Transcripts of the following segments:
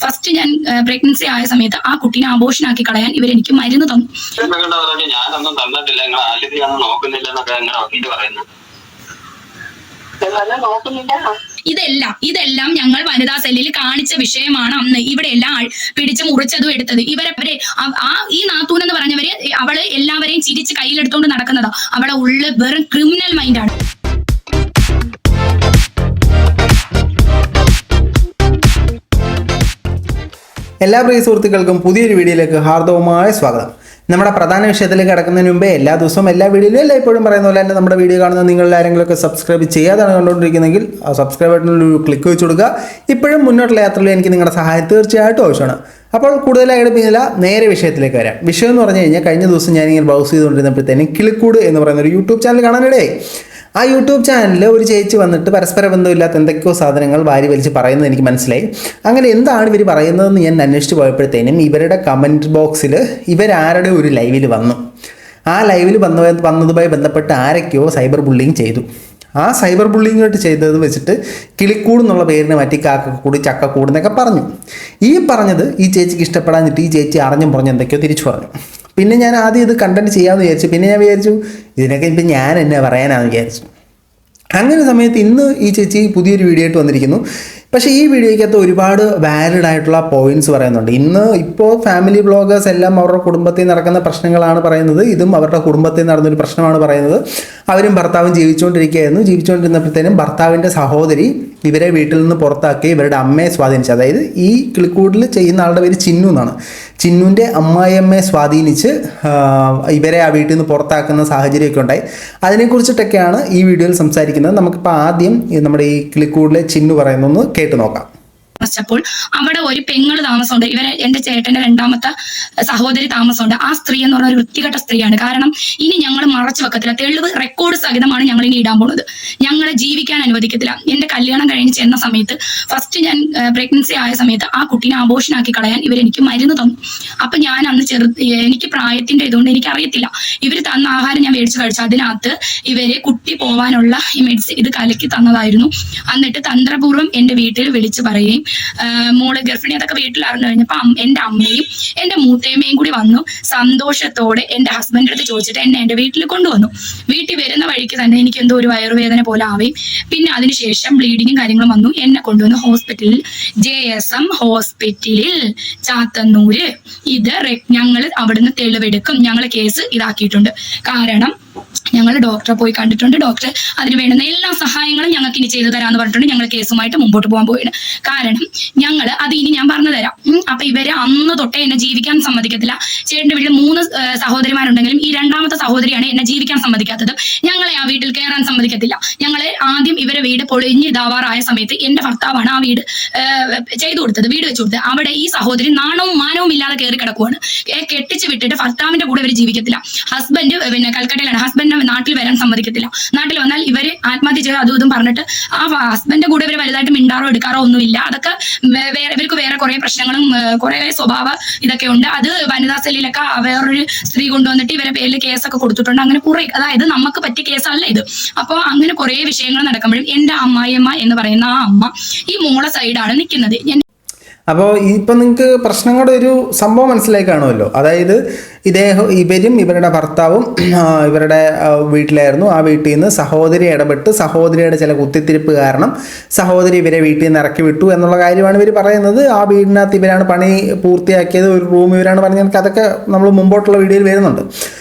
First ഞാൻ pregnancy ആയ സമയത്ത് ആ കുട്ടീനെ അബോർഷനാക്കി കളയാൻ ഇവരെനിക്ക് മരുന്ന് തന്നു. ഞാനൊന്നും തന്നിട്ടില്ല, നിങ്ങൾ ആശുപത്രി നോക്കുന്നില്ല എന്നൊക്കെ അങ്ങനെ വക്കീല് പറയുന്നു. ഇതെല്ലാം ഞങ്ങൾ വനിതാ സെല്ലിൽ കാണിച്ച വിഷയമാണ്. അന്ന് ഇവിടെ എല്ലാം പിടിച്ച് മുറിച്ചതും എടുത്തത് ഇവരെ ഈ നാത്തൂൻ എന്ന് പറഞ്ഞവര് അവള് എല്ലാവരെയും ചിരിച്ച് കയ്യിലെടുത്തോണ്ട് നടക്കുന്നതാ. അവളെ ഉള്ളിൽ വെറും ക്രിമിനൽ മൈൻഡാണ്. എല്ലാ പ്രിയ സുഹൃത്തുക്കൾക്കും പുതിയൊരു വീഡിയോയിലേക്ക് ഹാർദവമായ സ്വാഗതം. നമ്മുടെ പ്രധാന വിഷയത്തിലേക്ക് കടക്കുന്നതിന് മുമ്പേ എല്ലാ ദിവസവും എല്ലാ വീഡിയോയിലും എല്ലായ്പ്പോഴും പറയുന്ന പോലെ തന്നെ നമ്മുടെ വീഡിയോ കാണുന്ന നിങ്ങൾ ആരെങ്കിലുമൊക്കെ സബ്സ്ക്രൈബ് ചെയ്യാതാണ് കണ്ടുകൊണ്ടിരിക്കുന്നതെങ്കിൽ ആ സബ്സ്ക്രൈബ് ബട്ടണിൽ ഒരു ക്ലിക്ക് വെച്ച് കൊടുക്കുക. ഇപ്പോഴും മുന്നോട്ടുള്ള യാത്രയിൽ എനിക്ക് നിങ്ങളുടെ സഹായം തീർച്ചയായിട്ടും ആവശ്യമാണ്. അപ്പോൾ കൂടുതലായി എടുപ്പിക്കുന്നില്ല, നേരെ വിഷയത്തിലേക്ക് വരാം. വിഷയം എന്ന് പറഞ്ഞു കഴിഞ്ഞാൽ കഴിഞ്ഞ ദിവസം ഞാനിങ്ങനെ ബ്രൗസ് ചെയ്തുകൊണ്ടിരുന്നപ്പോഴത്തേനും കിളിക്കൂട് എന്ന് പറയുന്ന ഒരു യൂട്യൂബ് ചാനൽ കാണാനിടയായി. ആ യൂട്യൂബ് ചാനലിൽ ഒരു ചേച്ചി വന്നിട്ട് പരസ്പര ബന്ധമില്ലാത്ത എന്തൊക്കെയോ സാധനങ്ങൾ വാരി വലിച്ച് പറയുന്നത് എനിക്ക് മനസ്സിലായി. അങ്ങനെ എന്താണ് ഇവർ പറയുന്നതെന്ന് ഞാൻ അന്വേഷിച്ച് പോയപ്പോഴത്തേനും ഇവരുടെ കമൻറ്റ് ബോക്സിൽ ഇവരാരുടെ ഒരു ലൈവിൽ വന്നു. ആ ലൈവിൽ വന്നതുമായി ബന്ധപ്പെട്ട് ആരൊക്കെയോ സൈബർ ബുള്ളിങ് ചെയ്തു. ആ സൈബർ ബുള്ളിങ്ങായിട്ട് ചെയ്തത് വെച്ചിട്ട് കിളിക്കൂട് എന്നുള്ള പേരിന് മാറ്റി കാക്കക്കൂട് ചക്കക്കൂട് എന്നൊക്കെ പറഞ്ഞു. ഈ പറഞ്ഞത് ഈ ചേച്ചിക്ക് ഇഷ്ടപ്പെടാഞ്ഞിട്ട് ഈ ചേച്ചി അറിഞ്ഞും പറഞ്ഞ് എന്തൊക്കെയോ തിരിച്ചു പറഞ്ഞു. പിന്നെ ഞാൻ ആദ്യം ഇത് കണ്ടന്റ് ചെയ്യാമെന്ന് വിചാരിച്ചു. പിന്നെ ഞാൻ വിചാരിച്ചു ഇതിനൊക്കെ ഇപ്പം ഞാൻ എന്നെ പറയാനാണെന്ന് വിചാരിച്ചു. അങ്ങനെ സമയത്ത് ഇന്ന് ഈ ചേച്ചി പുതിയൊരു വീഡിയോ ആയിട്ട് വന്നിരിക്കുന്നു. പക്ഷേ ഈ വീഡിയോയ്ക്കകത്ത് ഒരുപാട് വാലിഡ് ആയിട്ടുള്ള പോയിന്റ്സ് പറയുന്നുണ്ട്. ഇപ്പോൾ ഫാമിലി ബ്ലോഗേഴ്സ് എല്ലാം അവരുടെ കുടുംബത്തിൽ നടക്കുന്ന പ്രശ്നങ്ങളാണ് പറയുന്നത്. ഇതും അവരുടെ കുടുംബത്തിൽ നടന്നൊരു പ്രശ്നമാണ് പറയുന്നത്. അവരും ഭർത്താവും ജീവിച്ചുകൊണ്ടിരുന്നപ്പോഴത്തേനും ഭർത്താവിൻ്റെ സഹോദരി ഇവരെ വീട്ടിൽ നിന്ന് പുറത്താക്കി ഇവരുടെ അമ്മയെ സ്വാധീനിച്ചു. അതായത് ഈ കിളിക്കൂടിൽ ചെയ്യുന്ന ആളുടെ പേര് ചിന്നു എന്നാണ്. ചിന്നുവിൻ്റെ അമ്മായിയമ്മയെ സ്വാധീനിച്ച് ഇവരെ ആ വീട്ടിൽ നിന്ന് പുറത്താക്കുന്ന സാഹചര്യമൊക്കെ ഉണ്ടായി. അതിനെക്കുറിച്ചിട്ടൊക്കെയാണ് ഈ വീഡിയോയിൽ സംസാരിക്കുന്നത്. നമുക്കിപ്പോൾ ആദ്യം നമ്മുടെ ഈ കിളിക്കൂടിലെ ചിന്നു പറയുന്നൊന്ന് കേട്ടു നോക്കാം. പ്പോൾ അവിടെ ഒരു പെങ്ങള് താമസമുണ്ട്. എന്റെ ചേട്ടന്റെ രണ്ടാമത്തെ സഹോദരി താമസമുണ്ട്. ആ സ്ത്രീ എന്ന് പറഞ്ഞ ഒരു വൃത്തികെട്ട സ്ത്രീയാണ്. കാരണം ഇനി ഞങ്ങൾ മറച്ചു വെക്കത്തില്ല, തെളിവ് റെക്കോർഡ് സഹിതമാണ് ഞങ്ങൾ ഇനി ഇടാൻ പോകുന്നത്. ഞങ്ങളെ ജീവിക്കാൻ അനുവദിക്കത്തില്ല. എന്റെ കല്യാണം കഴിഞ്ഞ് ചെന്ന സമയത്ത് ഫസ്റ്റ് ഞാൻ പ്രഗ്നൻസി ആയ സമയത്ത് ആ കുട്ടീനെ അബോർഷനാക്കി കളയാൻ ഇവരെനിക്ക് മരുന്ന് തന്നു. അപ്പൊ ഞാൻ അന്ന് എനിക്ക് പ്രായത്തിന്റെ ഇതുകൊണ്ട് എനിക്ക് അറിയത്തില്ല. ഇവര് തന്ന ആഹാരം ഞാൻ മേടിച്ച് കഴിച്ചു. അതിനകത്ത് ഇവര് കുട്ടി പോവാനുള്ള ഈ മെഡിസിൻ ഇത് കലക്കി തന്നതായിരുന്നു. എന്നിട്ട് തന്ത്രപൂർവ്വം എന്റെ വീട്ടിൽ വിളിച്ചു പറയുകയും മോള് ഗർഭിണി അതൊക്കെ വീട്ടിൽ അറിഞ്ഞു കഴിഞ്ഞപ്പോ എന്റെ അമ്മയും എന്റെ മൂത്തേമ്മയും കൂടി വന്നു സന്തോഷത്തോടെ എന്റെ ഹസ്ബൻഡിന്റെ അടുത്ത് ചോദിച്ചിട്ട് എന്റെ വീട്ടിൽ കൊണ്ടുവന്നു. വീട്ടിൽ വരുന്ന വഴിക്ക് തന്നെ എനിക്ക് എന്തോ ഒരു വയറുവേദന പോലെ ആവുകയും പിന്നെ അതിനുശേഷം ബ്ലീഡിങ്ങും കാര്യങ്ങളും വന്നു. എന്നെ കൊണ്ടുവന്ന് ഹോസ്പിറ്റലിൽ JSM ഹോസ്പിറ്റലിൽ ചാത്തന്നൂര് ഇത് ഞങ്ങൾ അവിടുന്ന് തെളിവെടുക്കും, ഞങ്ങൾ കേസ് ഇതാക്കിയിട്ടുണ്ട്. കാരണം ഞങ്ങൾ ഡോക്ടറെ പോയി കണ്ടിട്ടുണ്ട്. ഡോക്ടർ അതിന് വേണ്ടുന്ന എല്ലാ സഹായങ്ങളും ഞങ്ങൾക്ക് ഇനി ചെയ്തു തരാന്ന് പറഞ്ഞിട്ടുണ്ട്. ഞങ്ങൾ കേസുമായിട്ട് മുമ്പോട്ട് പോകാൻ പോവുകയാണ്. കാരണം ഞങ്ങൾ അത് ഇനി ഞാൻ പറഞ്ഞു തരാം. അപ്പൊ ഇവര് അന്ന് തൊട്ടേ എന്നെ ജീവിക്കാൻ സമ്മതിക്കത്തില്ല. ചേട്ടന്റെ വീട്ടിൽ 3 സഹോദരിമാരുണ്ടെങ്കിലും ഈ രണ്ടാമത്തെ സഹോദരിയാണ് എന്നെ ജീവിക്കാൻ സമ്മതിക്കാത്തത്. ഞങ്ങളെ ആ വീട്ടിൽ കയറാൻ സമ്മതിക്കത്തില്ല. ഞങ്ങളെ ആദ്യം ഇവരെ വീട് പൊളിഞ്ഞ് ഇതാവാറായ സമയത്ത് എന്റെ ഭർത്താവാണ് ആ വീട് ചെയ്തു കൊടുത്തത്, വീട് വെച്ചു കൊടുത്തത്. അവിടെ ഈ സഹോദരി നാണവും മാനവും ഇല്ലാതെ കയറി കിടക്കുവാണ്. കെട്ടിച്ച് വിട്ടിട്ട് ഭർത്താവിന്റെ കൂടെ ഇവർ ജീവിക്കത്തില്ല. ഹസ്ബൻഡ് പിന്നെ കൽക്കട്ടയിലാണ്. ഹസ്ബൻഡിനെ നാട്ടിൽ വരാൻ സമ്മതിക്കത്തില്ല. നാട്ടിൽ വന്നാൽ ഇവര് ആത്മഹത്യ ചെയ്ത് അതും ഇതും പറഞ്ഞിട്ട് ആ ഹസ്ബൻഡിന്റെ കൂടെ ഇവർ വലുതായിട്ട് മിണ്ടാറോ എടുക്കാറോ ഒന്നുമില്ല. അതൊക്കെ ഇവർക്ക് വേറെ കുറെ പ്രശ്നങ്ങളും കുറെ സ്വഭാവ ഇതൊക്കെ ഉണ്ട്. അത് വനിതാ സെല്ലിലൊക്കെ വേറൊരു സ്ത്രീ കൊണ്ടുവന്നിട്ട് ഇവരെ പേരിൽ കേസൊക്കെ കൊടുത്തിട്ടുണ്ട്. അങ്ങനെ കുറെ, അതായത് നമുക്ക് പറ്റിയ കേസല്ല ഇത്. അപ്പൊ അങ്ങനെ കുറെ വിഷയങ്ങൾ നടക്കുമ്പോഴും എന്റെ അമ്മായിയമ്മ എന്ന് പറയുന്ന ആ അമ്മ ഈ മോളെ സൈഡാണ് നിൽക്കുന്നത്. അപ്പോൾ ഇപ്പം നിങ്ങൾക്ക് പ്രശ്നങ്ങളുടെ ഒരു സംഭവം മനസ്സിലായി കാണുമല്ലോ. അതായത് ഇവരും ഇവരുടെ ഭർത്താവും ഇവരുടെ വീട്ടിലായിരുന്നു. ആ വീട്ടിൽ നിന്ന് സഹോദരി ഇടപെട്ട് സഹോദരിയുടെ ചില കുത്തിത്തിരിപ്പ് കാരണം സഹോദരി ഇവരെ വീട്ടിൽ നിന്ന് ഇറക്കി വിട്ടു എന്നുള്ള കാര്യമാണ് ഇവർ പറയുന്നത്. ആ വീടിനകത്ത് ഇവരാണ് പണി പൂർത്തിയാക്കിയത്, ഒരു റൂം ഇവരാണ് പറഞ്ഞത്. അതൊക്കെ നമ്മൾ മുമ്പോട്ടുള്ള വീഡിയോയിൽ വരുന്നുണ്ട്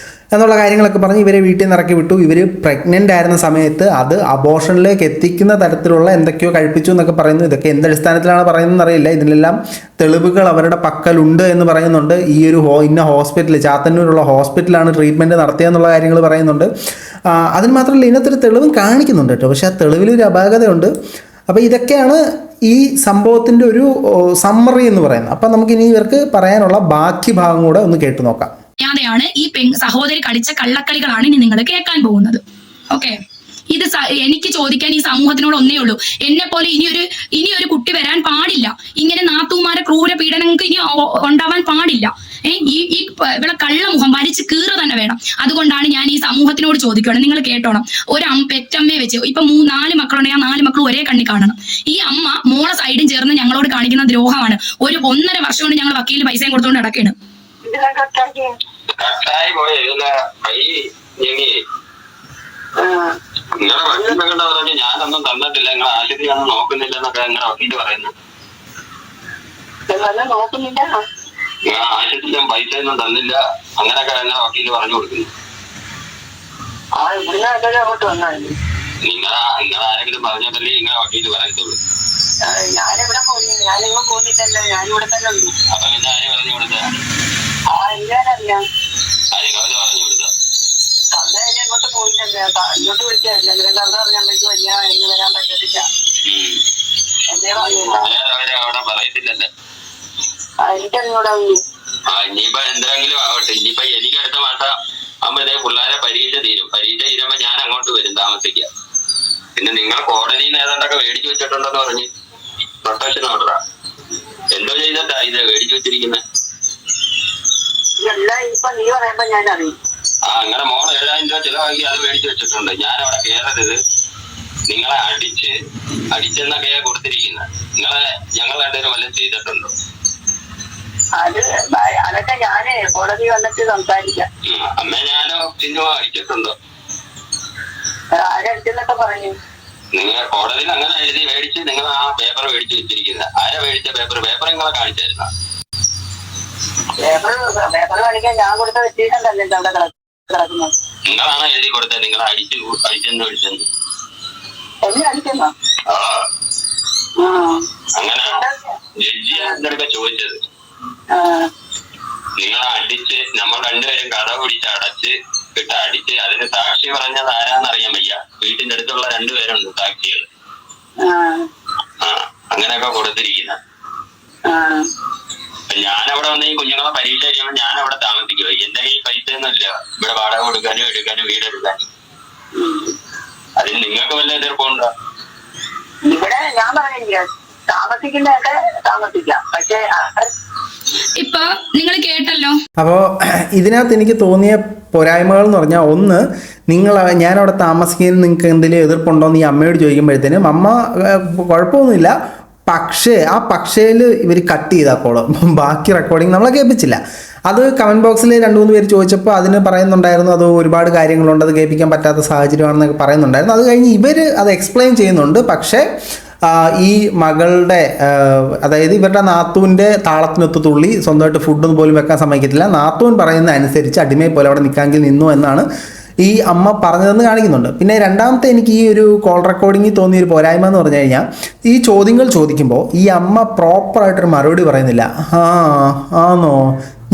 എന്നുള്ള കാര്യങ്ങളൊക്കെ പറഞ്ഞ് ഇവരെ വീട്ടിൽ നിന്ന് ഇറക്കി വിട്ടു. ഇവർ പ്രഗ്നൻ്റ് ആയിരുന്ന സമയത്ത് അത് അബോർഷനിലേക്ക് എത്തിക്കുന്ന തരത്തിലുള്ള എന്തൊക്കെയോ കഴിപ്പിച്ചു എന്നൊക്കെ പറയുന്നു. ഇതൊക്കെ എന്തടിസ്ഥാനത്തിലാണ് പറയുന്നതെന്ന് അറിയില്ല. ഇതിനെല്ലാം തെളിവുകൾ അവരുടെ പക്കലുണ്ട് എന്ന് പറയുന്നുണ്ട്. ഈ ഒരു ഇന്ന ഹോസ്പിറ്റൽ, ചാത്തന്നൂരുള്ള ഹോസ്പിറ്റലാണ് ട്രീറ്റ്മെൻറ്റ് നടത്തിയെന്നുള്ള കാര്യങ്ങൾ പറയുന്നുണ്ട്. അതിന് മാത്രമല്ല ഇതിനകത്തൊരു തെളിവും കാണിക്കുന്നുണ്ട് കേട്ടോ. പക്ഷേ ആ തെളിവിലൊരു അപാകതയുണ്ട്. അപ്പോൾ ഇതൊക്കെയാണ് ഈ സംഭവത്തിൻ്റെ ഒരു സമ്മറി എന്ന് പറയുന്നത്. അപ്പം നമുക്കിനി ഇവർക്ക് പറയാനുള്ള ബാക്കി ഭാഗം കൂടെ ഒന്ന് കേട്ടു നോക്കാം. ാണ് ഈ സഹോദരി കളിച്ച കള്ളക്കളികളാണ് ഇനി നിങ്ങൾ കേൾക്കാൻ പോകുന്നത്. ഓക്കെ, ഇത് എനിക്ക് ചോദിക്കാൻ ഈ സമൂഹത്തിനോട് ഒന്നേ ഉള്ളൂ. എന്നെ പോലെ ഇനിയൊരു കുട്ടി വരാൻ പാടില്ല. ഇങ്ങനെ നാത്തൂമാരെ ക്രൂര പീഡനങ്ങൾക്ക് ഇനി ഉണ്ടാവാൻ പാടില്ല. ഇവിടെ കള്ളമുഖം വലിച്ചു കീറ തന്നെ വേണം. അതുകൊണ്ടാണ് ഞാൻ ഈ സമൂഹത്തിനോട് ചോദിക്കുകയാണ്, നിങ്ങൾ കേട്ടോണം. പെറ്റമ്മയെ വെച്ച് ഇപ്പൊ 4 മക്കളുണ്ടെങ്കിൽ ആ 4 മക്കളും ഒരേ കണ്ണി കാണണം. ഈ അമ്മ മോളെ സൈഡും ചേർന്ന് ഞങ്ങളോട് കാണിക്കുന്ന ദ്രോഹമാണ്. 1.5 വർഷം കൊണ്ട് ഞങ്ങൾ വക്കീലിന് പൈസയും കൊടുത്തുകൊണ്ട് നടക്കുകയാണ്. നിങ്ങളെ വക്കീലിനെ പറഞ്ഞു ഞാനൊന്നും തന്നിട്ടില്ല, നിങ്ങളെ ആശുപത്രി ഒന്നും നോക്കുന്നില്ലെന്നൊക്കെ നിങ്ങളെ വക്കീല് പറയുന്നു. നിങ്ങൾ ആശുപത്രിയിലും പൈസ ഒന്നും തന്നില്ല അങ്ങനെയൊക്കെ നിങ്ങളെ വക്കീല് പറഞ്ഞു കൊടുക്കുന്നു. നിങ്ങൾ ആരെങ്കിലും പറഞ്ഞിട്ടല്ലേ നിങ്ങളെ വക്കീല് പറയത്തുള്ളൂ. അപ്പൊ പിന്നെ ആര് പറഞ്ഞു കൊടുത്ത? ആര് കവിത പറഞ്ഞു കൊടുത്ത? അവരെ അവിടെ പറയത്തില്ലല്ലേ. ഇനിയിപ്പോ എന്തെങ്കിലും ആവട്ടെ. ഇനിയിപ്പോ എനിക്ക് അടുത്ത മാസം ആകുമ്പോ പിള്ളേരെ പരീക്ഷ തീരും. പരീക്ഷ തീരുമ്പോ ഞാൻ അങ്ങോട്ട് വരും താമസിക്കാം. പിന്നെ നിങ്ങൾ കോടതിയിൽ നിന്ന് ഏതാണ്ടൊക്കെ മേടിച്ചു വെച്ചിട്ടുണ്ടെന്ന് പറഞ്ഞ് പ്രൊട്ടക്ഷൻ ഓർഡറാ. എന്തോ ചെയ്തിട്ടാ ഇത് മേടിച്ചു വെച്ചിരിക്കുന്നത്? അങ്ങനെ മോൾ 7,000 രൂപ ചിലവാക്കി അത് മേടിച്ചു വെച്ചിട്ടുണ്ട്. ഞാൻ അവിടെ കയറരുത്, നിങ്ങളെ അടിച്ചെന്നൊക്കെയാ കൊടുത്തിരിക്കുന്നത്. ഞങ്ങൾ രണ്ടുപേരും വല്ലതും ചെയ്തിട്ടുണ്ടോ? അതൊക്കെ ഞാനേ കോടതി വന്നിട്ട് സംസാരിക്കാം. അമ്മ ഞാനോ സിനിമ അടിച്ചിട്ടുണ്ടോ? ആരടിച്ചെന്നൊക്കെ പറഞ്ഞു. നിങ്ങൾ കോടതിയിൽ അങ്ങനെ എഴുതി മേടിച്ച് നിങ്ങൾ ആ പേപ്പർ മേടിച്ചു വെച്ചിരിക്കുന്നത്. ആരാ മേടിച്ച പേപ്പർ നിങ്ങളെ കാണിച്ചായിരുന്ന? പേപ്പർ കാണിക്കാൻ ഞാൻ കൊടുത്ത വെച്ചിട്ടുണ്ടല്ലേ അവിടെ കിടക്കുന്നത്. നിങ്ങളാണോ എഴുതി കൊടുത്തത്? നിങ്ങൾ അടിച്ചെന്ന് വിളിച്ചെന്ന് എന്നെ അടിച്ചെന്നോ? അങ്ങനെ ജഡ്ജിയാണ് എന്തൊക്കെ ചോദിച്ചത്. നിങ്ങളെ അടിച്ച് നമ്മൾ രണ്ടുപേരും കഥ പിടിച്ച് അടിച്ച് അതിന് സാക്ഷി പറഞ്ഞത് ആരാന്നറിയാൻ വയ്യ. വീട്ടിന്റെ അടുത്തുള്ള 2 പേരുണ്ട് സാക്ഷികൾ. അങ്ങനെയൊക്കെ കൊടുത്തിരിക്കുന്ന. ഞാനവിടെ വന്ന് ഈ കുഞ്ഞുങ്ങളെ പരീക്ഷ കഴിയുമ്പോൾ ഞാൻ അവിടെ താമസിക്കുമോ? എന്റെ കയ്യിൽ പൈസ ഒന്നും ഇല്ല ഇവിടെ വാടക കൊടുക്കാനും എടുക്കാനും വീടെടുക്കാനും. അതിന് നിങ്ങൾക്ക് വല്ല എതിർപ്പുണ്ടോ? ഇവിടെ ഞാൻ പറഞ്ഞില്ല, താമസിക്കുന്നതൊക്കെ താമസിക്കാം. പക്ഷെ ഇപ്പൊ നിങ്ങൾ കേട്ടല്ലോ. അപ്പോൾ ഇതിനകത്ത് എനിക്ക് തോന്നിയ പോരായ്മകൾ എന്ന് പറഞ്ഞാൽ, ഒന്ന്, ഞാനവിടെ താമസിക്കുന്നതിന് നിങ്ങൾക്ക് എന്തെങ്കിലും എതിർപ്പുണ്ടോ എന്ന് ഈ അമ്മയോട് ചോദിക്കുമ്പോഴത്തേനും അമ്മ കുഴപ്പമൊന്നുമില്ല, പക്ഷേ ആ പക്ഷേയിൽ ഇവർ കട്ട് ചെയ്തപ്പോൾ ബാക്കി റെക്കോർഡിങ് നമ്മളെ കേൾപ്പിച്ചില്ല. അത് കമൻറ്റ് ബോക്സിൽ 2-3 പേര് ചോദിച്ചപ്പോൾ അതിന് പറയുന്നുണ്ടായിരുന്നു അത് ഒരുപാട് കാര്യങ്ങളുണ്ട്, അത് കേൾപ്പിക്കാൻ പറ്റാത്ത സാഹചര്യമാണെന്നൊക്കെ പറയുന്നുണ്ടായിരുന്നു. അത് കഴിഞ്ഞ് ഇവർ അത് എക്സ്പ്ലെയിൻ ചെയ്യുന്നുണ്ട്. പക്ഷേ ഈ മകളുടെ, അതായത് ഇവരുടെ നാത്തൂൻ്റെ താളത്തിനൊത്ത് തുള്ളി സ്വന്തമായിട്ട് ഫുഡൊന്നും പോലും വെക്കാൻ സമ്മതിക്കത്തില്ല. നാത്തൂൻ പറയുന്ന അനുസരിച്ച് അടിമയെ പോലെ അവിടെ നിൽക്കാമെങ്കിൽ നിന്നു എന്നാണ് ഈ അമ്മ പറഞ്ഞതെന്ന് കാണിക്കുന്നുണ്ട്. പിന്നെ രണ്ടാമത്തെ എനിക്ക് ഈ ഒരു കോൾ റെക്കോർഡിങ്ങിൽ തോന്നിയൊരു പോരായ്മ എന്ന് പറഞ്ഞു കഴിഞ്ഞാൽ, ഈ ചോദ്യങ്ങൾ ചോദിക്കുമ്പോൾ ഈ അമ്മ പ്രോപ്പറായിട്ടൊരു മറുപടി പറയുന്നില്ല. ആണോ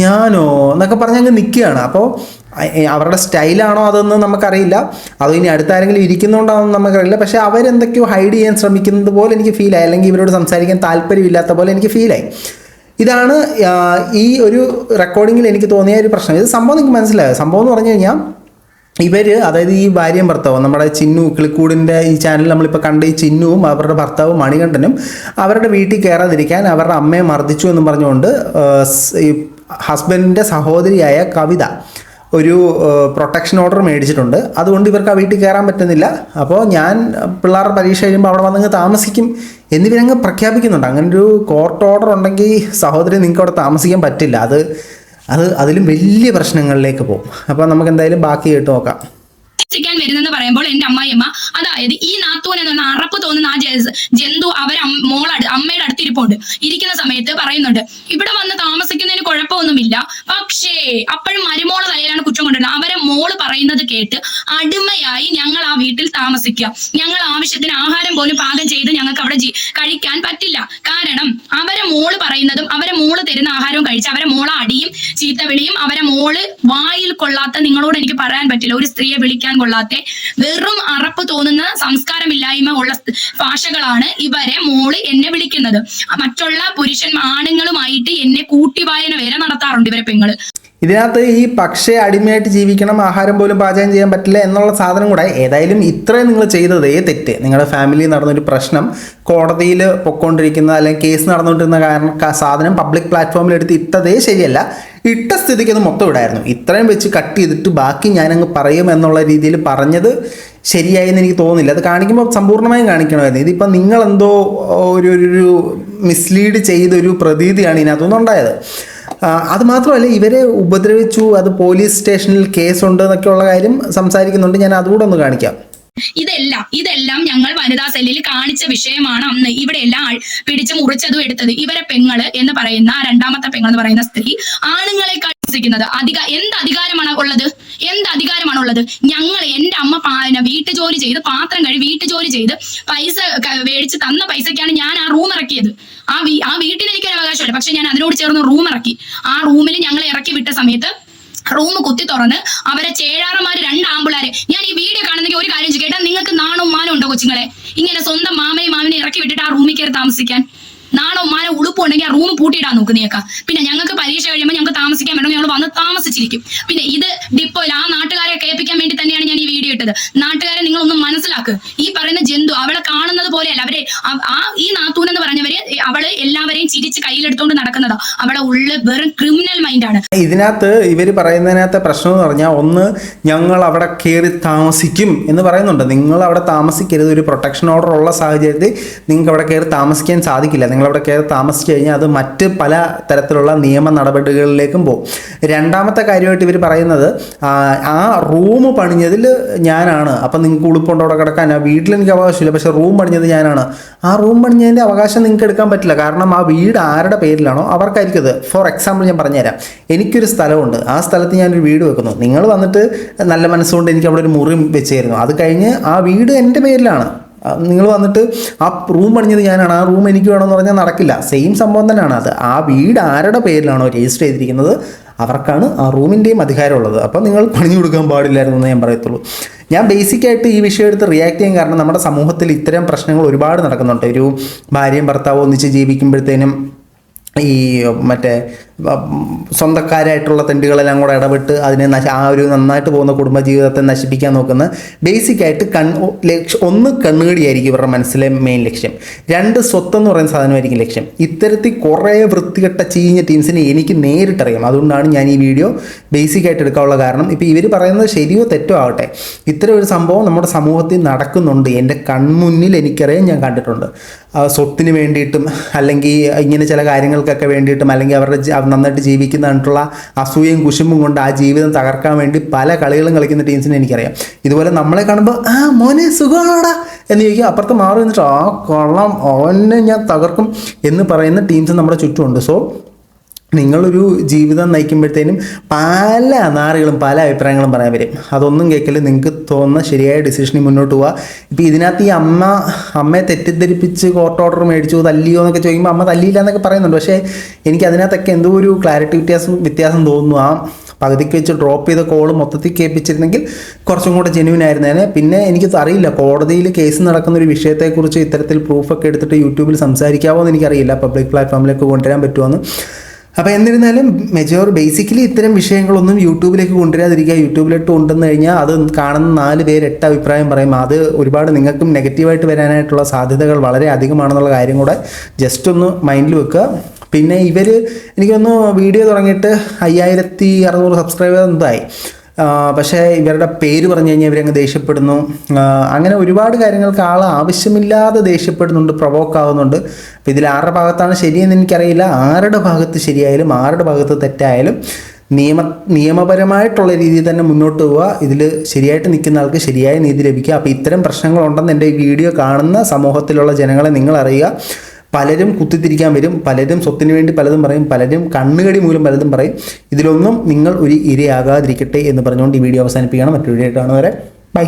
ഞാനോ എന്നൊക്കെ പറഞ്ഞ് അങ്ങ് നിൽക്കുകയാണ്. അപ്പോൾ അവരുടെ സ്റ്റൈലാണോ അതൊന്നും നമുക്കറിയില്ല, അതോ ഇനി അടുത്താരെങ്കിലും ഇരിക്കുന്നതുകൊണ്ടാണെന്ന് നമുക്കറിയില്ല. പക്ഷേ അവരെന്തൊക്കെയോ ഹൈഡ് ചെയ്യാൻ ശ്രമിക്കുന്നത് പോലെ എനിക്ക് ഫീലായി, അല്ലെങ്കിൽ ഇവരോട് സംസാരിക്കാൻ താല്പര്യമില്ലാത്ത പോലെ എനിക്ക് ഫീലായി. ഇതാണ് ഈ ഒരു റെക്കോർഡിങ്ങിൽ എനിക്ക് തോന്നിയ ഒരു പ്രശ്നം. ഇത് സംഭവം നിങ്ങൾക്ക് മനസ്സിലായോ? സംഭവം എന്ന് പറഞ്ഞു കഴിഞ്ഞാൽ അതായത് ഈ ഭാര്യയും ഭർത്താവും, നമ്മുടെ ചിന്നു കിളിക്കൂടിൻ്റെ ഈ ചാനൽ നമ്മളിപ്പോൾ കണ്ട ഈ ചിന്നുവും അവരുടെ ഭർത്താവ് മണികണ്ഠനും അവരുടെ വീട്ടിൽ കയറാതിരിക്കാൻ അവരുടെ അമ്മയെ മർദ്ദിച്ചു എന്നും പറഞ്ഞുകൊണ്ട് ഈ ഹസ്ബൻഡിൻ്റെ സഹോദരിയായ കവിത ഒരു പ്രൊട്ടക്ഷൻ ഓർഡർ മേടിച്ചിട്ടുണ്ട്. അതുകൊണ്ട് ഇവർക്ക് ആ വീട്ടിൽ കയറാൻ പറ്റുന്നില്ല. അപ്പോൾ ഞാൻ പിള്ളേരുടെ പരീക്ഷ കഴിയുമ്പോൾ അവിടെ വന്നങ്ങ് താമസിക്കും എന്നിവരങ്ങ് പ്രഖ്യാപിക്കുന്നുണ്ട്. അങ്ങനെ ഒരു കോർട്ട് ഓർഡർ ഉണ്ടെങ്കിൽ സഹോദരി നിങ്ങൾക്ക് അവിടെ താമസിക്കാൻ പറ്റില്ല. അതിലും വലിയ പ്രശ്നങ്ങളിലേക്ക് പോകും. അപ്പോൾ നമുക്ക് എന്തായാലും ബാക്കി കേട്ട് നോക്കാം. വരുന്നെന്ന് പറയുമ്പോൾ എന്റെ അമ്മായിയമ്മ, അതായത് ഈ നാത്തൂൻ എന്ന് പറഞ്ഞാൽ അറപ്പ് തോന്നുന്ന ആ ജന്തു അമ്മയുടെ അടുത്തിരിപ്പുണ്ട്. ഇരിക്കുന്ന സമയത്ത് പറയുന്നുണ്ട് ഇവിടെ വന്ന് താമസിക്കുന്നതിന് കുഴപ്പമൊന്നുമില്ല, പക്ഷേ അപ്പോഴും മരുമോള് തലയിലാണ് കുറ്റം കൊണ്ടുവരുന്നത്. അവരെ മോള് പറയുന്നത് കേട്ട് അടിമയായി ഞങ്ങൾ ആ വീട്ടിൽ താമസിക്കുക. ഞങ്ങൾ ആവശ്യത്തിന് ആഹാരം പോലും പാകം ചെയ്ത് ഞങ്ങൾക്ക് അവിടെ കഴിക്കാൻ പറ്റില്ല. കാരണം അവരെ മോള് പറയുന്നതും അവരെ മോള് തരുന്ന ആഹാരവും കഴിച്ച് അവരെ മോളെ അടിയും ചീത്തവിളിയും അവരെ മോള് വായിൽ കൊള്ളാത്ത, നിങ്ങളോട് എനിക്ക് പറയാൻ പറ്റില്ല, ഒരു സ്ത്രീയെ വിളിക്കാൻ കൊള്ളാത്ത വെറും അറപ്പ് തോന്നുന്ന സംസ്കാരമില്ലായ്മ ഉള്ള ഭാഷകളാണ് ഇവരെ മോള് എന്നെ വിളിക്കുന്നത്. മറ്റുള്ള ആണുങ്ങളുമായിട്ട് എന്നെ കൂട്ടിവായന വരെ നടത്താറുണ്ട് ഇവരെ പെങ്ങള്. ഇതിനകത്ത് ഈ പക്ഷേ അടിമയായിട്ട് ജീവിക്കണം, ആഹാരം പോലും പാചകം ചെയ്യാൻ പറ്റില്ല എന്നുള്ള സാധനം കൂടെ, ഏതായാലും ഇത്രയും നിങ്ങൾ ചെയ്തതേ തെറ്റ്. നിങ്ങളുടെ ഫാമിലിയിൽ നടന്നൊരു പ്രശ്നം കോടതിയിൽ പൊക്കോണ്ടിരിക്കുന്ന അല്ലെങ്കിൽ കേസ് നടന്നുകൊണ്ടിരുന്ന സാധനം പബ്ലിക് പ്ലാറ്റ്ഫോമിൽ എടുത്ത് ഇട്ടതേ ശരിയല്ല. ഇട്ട സ്ഥിതിക്ക് അത് മൊത്തം ഇടായിരുന്നു. ഇത്രയും വെച്ച് കട്ട് ചെയ്തിട്ട് ബാക്കി ഞാനങ്ങ് പറയും എന്നുള്ള രീതിയിൽ പറഞ്ഞത് ശരിയായി എന്ന് എനിക്ക് തോന്നുന്നില്ല. അത് കാണിക്കുമ്പോൾ സമ്പൂർണ്ണമായും കാണിക്കണമായിരുന്നു. ഇതിപ്പോൾ നിങ്ങളെന്തോ ഒരു മിസ്ലീഡ് ചെയ്തൊരു പ്രതീതിയാണ് ഇതിനകത്തുനിന്ന് ഉണ്ടായത്. അത് മാത്രമല്ല, ഇവരെ ഉപദ്രവിച്ചു, അത് പോലീസ് സ്റ്റേഷനിൽ കേസുണ്ട് എന്നൊക്കെയുള്ള കാര്യം സംസാരിക്കുന്നുണ്ട്. ഞാൻ അതുകൂടെ ഒന്ന് കാണിക്കാം. ഇതെല്ലാം ഞങ്ങൾ വനിതാ സെല്ലിൽ കാണിച്ച വിഷയമാണ്. അന്ന് ഇവിടെ എല്ലാം പിടിച്ച് മുറിച്ചതും എടുത്തത്. ഇവരെ പെങ്ങള് എന്ന് പറയുന്ന രണ്ടാമത്തെ പെങ്ങൾ എന്ന് പറയുന്ന സ്ത്രീ ആണുങ്ങളെ കളിക്കുന്നത് എന്ത് അധികാരമാണുള്ളത്? ഞങ്ങൾ എന്റെ അമ്മ വീട്ടുജോലി ചെയ്ത് പാത്രം കഴി വീട്ടുജോലി ചെയ്ത് പൈസ മേടിച്ച് തന്ന പൈസക്കാണ് ഞാൻ ആ റൂം ഇറക്കിയത്. ആ വീട്ടിൽ എനിക്കൊരു അവകാശമല്ല, പക്ഷെ ഞാൻ അതിനോട് ചേർന്ന് റൂം ഇറക്കി. ആ റൂമിൽ ഞങ്ങൾ ഇറക്കി വിട്ട സമയത്ത് റൂം കുത്തി തുറന്ന് അവരെ ചേഴാറന്മാര് 2 ആമ്പിളാര്, ഞാൻ ഈ വീഡിയോ കാണുന്നെങ്കിൽ ഒരു കാര്യം കേട്ടാ, നിങ്ങൾക്ക് നാണവും മാനം ഉണ്ടോ കൊച്ചുങ്ങളെ? ഇങ്ങനെ സ്വന്തം മാമനെ ഇറക്കി വിട്ടിട്ട് ആ റൂമിൽ കയറി താമസിക്കാൻ നാണവും മാനം ഉളുപ്പുണ്ടെങ്കിൽ ആ റൂം പൂട്ടിയിടാൻ നോക്കുന്നേക്കാം. പിന്നെ ഞങ്ങൾക്ക് പരീക്ഷ കഴിയുമ്പോൾ ഞങ്ങൾക്ക് താമസിക്കാൻ വേണം, ഞങ്ങൾ വന്ന് താമസിച്ചിരിക്കും. പിന്നെ ഇത് ഡിപ്പോയിൽ ആ നാട്ടുകാരെ കേൾപ്പിക്കാൻ വേണ്ടി തന്നെയാണ് ഞാൻ ഈ വീഡിയോ ഇട്ടത്. നാട്ടുകാരെ നിങ്ങളൊന്നും മനസ്സിലാക്കുക. ഈ പറയുന്ന ജന്തു അവളെ കാണുന്നത് പോലെയല്ല. അവരെ ഈ നാത്തൂൻ എന്ന് പറഞ്ഞവര് അവള് എല്ലാവരെയും ചിരിച്ച് കയ്യിലെടുത്തോണ്ട് നടക്കുന്നതാ. അവളെ ഉള്ളിൽ വെറും ക്രിമിനൽ മൈൻഡാണ്. ഇതിനകത്ത് ഇവർ പറയുന്നതിനകത്തെ പ്രശ്നം എന്ന് പറഞ്ഞാൽ, ഒന്ന്, ഞങ്ങൾ അവിടെ കയറി താമസിക്കും എന്ന് പറയുന്നുണ്ട്. നിങ്ങൾ അവിടെ താമസിക്കരുത്. ഒരു പ്രൊട്ടക്ഷൻ ഓർഡർ ഉള്ള സാഹചര്യത്തിൽ നിങ്ങൾക്ക് അവിടെ കയറി താമസിക്കാൻ സാധിക്കില്ല. നിങ്ങളവിടെ കയറി താമസിച്ചു കഴിഞ്ഞാൽ അത് മറ്റ് പല തരത്തിലുള്ള നിയമ നടപടികളിലേക്കും പോകും. രണ്ടാമത്തെ കാര്യമായിട്ട് ഇവർ പറയുന്നത്, ആ റൂം പണിഞ്ഞതിൽ ഞാനാണ്, അപ്പം നിങ്ങൾക്ക് ഉളുപ്പുണ്ട് അവിടെ കിടക്കാൻ. ആ വീട്ടിൽ എനിക്ക് അവകാശമില്ല, പക്ഷേ റൂം പണിഞ്ഞത് ഞാനാണ്. ആ റൂം പണിഞ്ഞതിൻ്റെ അവകാശം നിങ്ങൾക്ക് എടുക്കാൻ പറ്റില്ല. കാരണം ആ വീട് ആരുടെ പേരിലാണോ അവർക്കായിരിക്കും അത്. ഫോർ എക്സാമ്പിൾ ഞാൻ പറഞ്ഞുതരാം. എനിക്കൊരു സ്ഥലമുണ്ട്, ആ സ്ഥലത്ത് ഞാനൊരു വീട് വെക്കുന്നു. നിങ്ങൾ വന്നിട്ട് നല്ല മനസ്സുകൊണ്ട് എനിക്ക് അവിടെ ഒരു മുറി വെച്ചായിരുന്നു. അത് കഴിഞ്ഞ് ആ വീട് എൻ്റെ പേരിലാണ്. നിങ്ങൾ വന്നിട്ട് ആ റൂം പണിഞ്ഞത് ഞാനാണ്, ആ റൂം എനിക്ക് വേണമെന്ന് പറഞ്ഞാൽ നടക്കില്ല. സെയിം സംഭവം തന്നെയാണ് അത്. ആ വീട് ആരുടെ പേരിലാണോ രജിസ്റ്റർ ചെയ്തിരിക്കുന്നത് അവർക്കാണ് ആ റൂമിൻ്റെയും അധികാരമുള്ളത്. അപ്പോൾ നിങ്ങൾ പണിഞ്ഞു കൊടുക്കാൻ പാടില്ലായിരുന്നു എന്ന് ഞാൻ പറയത്തുള്ളൂ. ഞാൻ ബേസിക്കായിട്ട് ഈ വിഷയം എടുത്ത് റിയാക്ട് ചെയ്യാൻ കാരണം, നമ്മുടെ സമൂഹത്തിൽ ഇത്തരം പ്രശ്നങ്ങൾ ഒരുപാട് നടക്കുന്നുണ്ട്. ഒരു ഭാര്യയും ഭർത്താവും ഒന്നിച്ച് ജീവിക്കുമ്പോഴത്തേനും ഈ മറ്റേ സ്വന്തക്കാരായിട്ടുള്ള തെണ്ടുകളെല്ലാം കൂടെ ഇടപെട്ട് അതിനെ ആ ഒരു നന്നായിട്ട് പോകുന്ന കുടുംബജീവിതത്തെ നശിപ്പിക്കാൻ നോക്കുന്ന ബേസിക്കായിട്ട് ഒന്ന് കണ്ണുകടിയായിരിക്കും ഇവരുടെ മനസ്സിലെ മെയിൻ ലക്ഷ്യം. 2 സ്വത്തെന്ന് പറയുന്ന സാധനമായിരിക്കും ലക്ഷ്യം. ഇത്തരത്തിൽ കുറേ വൃത്തികെട്ട ചീഞ്ഞ ടീംസിനെ എനിക്ക് നേരിട്ടറിയാം. അതുകൊണ്ടാണ് ഞാൻ ഈ വീഡിയോ ബേസിക്കായിട്ട് എടുക്കാനുള്ള കാരണം. ഇപ്പോൾ ഇവർ പറയുന്നത് ശരിയോ തെറ്റോ ആവട്ടെ, ഇത്തരം ഒരു സംഭവം നമ്മുടെ സമൂഹത്തിൽ നടക്കുന്നുണ്ട്. എൻ്റെ കൺമുന്നിൽ എനിക്കറിയാം, ഞാൻ കണ്ടിട്ടുണ്ട്. സ്വത്തിന് വേണ്ടിയിട്ടും അല്ലെങ്കിൽ ഇങ്ങനെ ചില കാര്യങ്ങൾക്കൊക്കെ വേണ്ടിയിട്ടും അല്ലെങ്കിൽ അവരുടെ നന്നായിട്ട് ജീവിക്കുന്നതായിട്ടുള്ള അസൂയയും കുശുമ്പും കൊണ്ട് ആ ജീവിതം തകർക്കാൻ വേണ്ടി പല കളികളും കളിക്കുന്ന ടീംസിനെ എനിക്കറിയാം. ഇതുപോലെ നമ്മളെ കാണുമ്പോൾ മോനെ സുഖമാണോടാ എന്ന് ചോദിക്കുക, അപ്പുറത്ത് മാറി നിന്നിട്ട് കൊള്ളാം അവനെ ഞാൻ തകർക്കും എന്ന് പറയുന്ന ടീംസ് നമ്മുടെ ചുറ്റുമുണ്ട്. സോ നിങ്ങളൊരു ജീവിതം നയിക്കുമ്പോഴത്തേനും പല നാറുകളും പല അഭിപ്രായങ്ങളും പറയാൻ വരും. അതൊന്നും കേൾക്കല്. നിങ്ങൾക്ക് തോന്നുന്ന ശരിയായ ഡിസിഷനിൽ മുന്നോട്ട് പോവുക. ഇപ്പോൾ ഇതിനകത്ത് ഈ അമ്മയെ തെറ്റിദ്ധരിപ്പിച്ച് കോർട്ട് ഓർഡർ മേടിച്ചു, തല്ലിയോ എന്നൊക്കെ ചോദിക്കുമ്പോൾ അമ്മ തല്ലിയില്ല എന്നൊക്കെ പറയുന്നുണ്ട്. പക്ഷേ എനിക്ക് അതിനകത്തൊക്കെ എന്തോ ഒരു ക്ലാരിറ്റി വ്യത്യാസം തോന്നുന്നു. ആ പകുതിക്ക് വെച്ച് ഡ്രോപ്പ് ചെയ്ത കോള് മൊത്തത്തിൽ കേൾപ്പിച്ചിരുന്നെങ്കിൽ കുറച്ചും കൂടെ ജെന്യൂൻ ആയിരുന്നേനെ. പിന്നെ എനിക്ക് അറിയില്ല, കോടതിയിൽ കേസ് നടക്കുന്ന ഒരു വിഷയത്തെക്കുറിച്ച് ഇത്തരത്തിൽ പ്രൂഫൊക്കെ എടുത്തിട്ട് യൂട്യൂബിൽ സംസാരിക്കാമോ എന്ന് എനിക്കറിയില്ല. പബ്ലിക് പ്ലാറ്റ്ഫോമിലേക്ക് കൊണ്ടുവരാൻ പറ്റുമെന്ന്. അപ്പോൾ എന്നിരുന്നാലും ബേസിക്കലി ഇത്തരം വിഷയങ്ങളൊന്നും യൂട്യൂബിലേക്ക് കൊണ്ടുവരാതിരിക്കുക. യൂട്യൂബിലിട്ട് കൊണ്ടുവന്നു കഴിഞ്ഞാൽ അത് കാണുന്ന 4 പേര് 8 അഭിപ്രായം പറയും. അത് ഒരുപാട് നിങ്ങൾക്കും നെഗറ്റീവായിട്ട് വരാനായിട്ടുള്ള സാധ്യതകൾ വളരെ അധികമാണെന്നുള്ള കാര്യം കൂടെ ജസ്റ്റ് ഒന്ന് മൈൻഡിൽ വെക്കുക. പിന്നെ എനിക്കൊന്ന് വീഡിയോ തുടങ്ങിയിട്ട് 5600 സബ്സ്ക്രൈബേഴ്സ് എന്തായി. പക്ഷേ ഇവരുടെ പേര് പറഞ്ഞു കഴിഞ്ഞാൽ ഇവരങ്ങ് ദേഷ്യപ്പെടുന്നു. അങ്ങനെ ഒരുപാട് കാര്യങ്ങൾക്ക് ആവശ്യമില്ലാതെ ദേഷ്യപ്പെടുന്നുണ്ട്, പ്രൊവോക്ക് ആവുന്നുണ്ട്. അപ്പോൾ ഇതിൽ ആരുടെ ഭാഗത്താണ് ശരിയെന്ന് എനിക്കറിയില്ല. ആരുടെ ഭാഗത്ത് ശരിയായാലും ആരുടെ ഭാഗത്ത് തെറ്റായാലും നിയമപരമായിട്ടുള്ള രീതിയിൽ തന്നെ മുന്നോട്ട് പോവുക. ഇതിൽ ശരിയായിട്ട് നിൽക്കുന്ന ആൾക്ക് ശരിയായ നീതി ലഭിക്കുക. അപ്പോൾ ഇത്തരം പ്രശ്നങ്ങളുണ്ടെന്ന് എൻ്റെ ഈ വീഡിയോ കാണുന്ന സമൂഹത്തിലുള്ള ജനങ്ങളെ നിങ്ങൾ അറിയുക. പലരും കുത്തിത്തിരിക്കാൻ വരും, പലരും സ്വത്തിന് വേണ്ടി പലതും പറയും, പലരും കണ്ണുകടി മൂലം പലതും പറയും. ഇതിലൊന്നും നിങ്ങൾ ഒരു ഇരയാകാതിരിക്കട്ടെ എന്ന് പറഞ്ഞുകൊണ്ട് ഈ വീഡിയോ അവസാനിപ്പിക്കുകയാണ്. മറ്റൊരു വീഡിയോ ആയിട്ട് കാണുന്നവരെ ബൈ.